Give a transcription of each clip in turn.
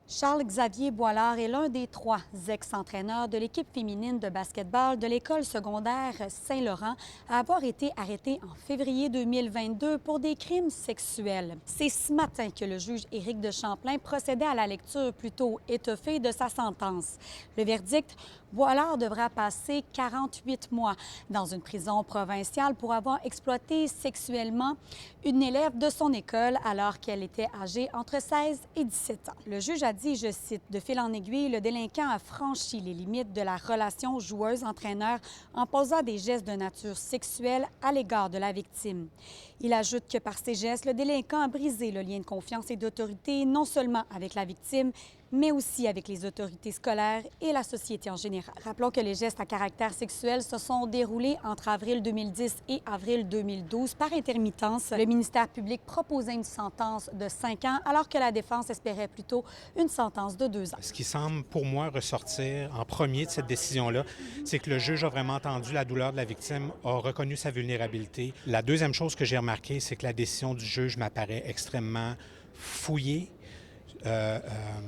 Charles-Xavier Boilard est l'un des 3 ex-entraîneurs de l'équipe féminine de basketball de l'école secondaire Saint-Laurent à avoir été arrêté en février 2022 pour des crimes sexuels. C'est ce matin que le juge Éric de Champlain procédait à la lecture plutôt étoffée de sa sentence. Le verdict, Boilard devra passer 48 mois dans une prison provinciale pour avoir exploité sexuellement une élève de son école alors qu'elle était âgée entre 16 et 17 ans. Le juge a dit, je cite, « De fil en aiguille, le délinquant a franchi les limites de la relation joueuse-entraîneur en posant des gestes de nature sexuelle à l'égard de la victime. » Il ajoute que par ces gestes, le délinquant a brisé le lien de confiance et d'autorité non seulement avec la victime, mais aussi avec les autorités scolaires et la société en général. Rappelons que les gestes à caractère sexuel se sont déroulés entre avril 2010 et avril 2012 par intermittence. Le ministère public proposait une sentence de 5 ans, alors que la défense espérait plutôt une sentence de 2 ans. Ce qui semble pour moi ressortir en premier de cette décision-là, c'est que le juge a vraiment entendu la douleur de la victime, a reconnu sa vulnérabilité. La deuxième chose que j'ai remarquée, c'est que la décision du juge m'apparaît extrêmement fouillée,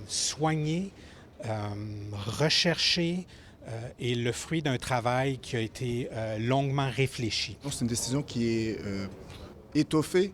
soigné, recherché et le fruit d'un travail qui a été longuement réfléchi. C'est une décision qui est étoffée,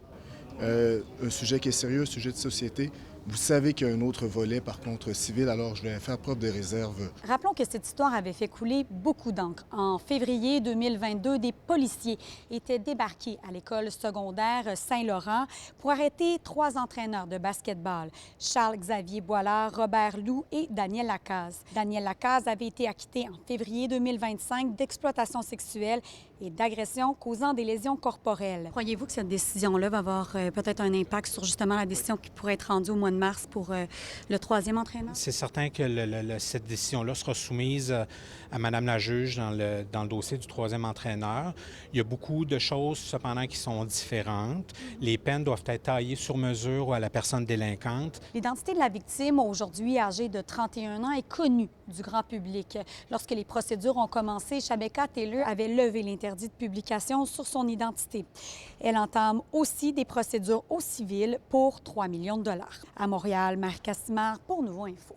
un sujet qui est sérieux, un sujet de société. Vous savez qu'il y a un autre volet, par contre, civil, alors je vais faire preuve de réserve. Rappelons que cette histoire avait fait couler beaucoup d'encre. En février 2022, des policiers étaient débarqués à l'école secondaire Saint-Laurent pour arrêter 3 entraîneurs de basketball, Charles-Xavier Boilard, Robert Loup et Daniel Lacaze. Daniel Lacaze avait été acquitté en février 2025 d'exploitation sexuelle et d'agression causant des lésions corporelles. Croyez-vous que cette décision-là va avoir peut-être un impact sur justement la décision qui pourrait être rendue au mois de mars pour le 3e entraîneur? C'est certain que cette décision-là sera soumise à Mme la juge dans le dossier du 3e entraîneur. Il y a beaucoup de choses, cependant, qui sont différentes. Les peines doivent être taillées sur mesure à la personne délinquante. L'identité de la victime, aujourd'hui âgée de 31 ans, est connue du grand public. Lorsque les procédures ont commencé, Shabeka Taylor avait levé l'interdit de publication sur son identité. Elle entame aussi des procédures au civil pour 3 millions de dollars. À Montréal, Marie Cassimard pour Nouveau Info.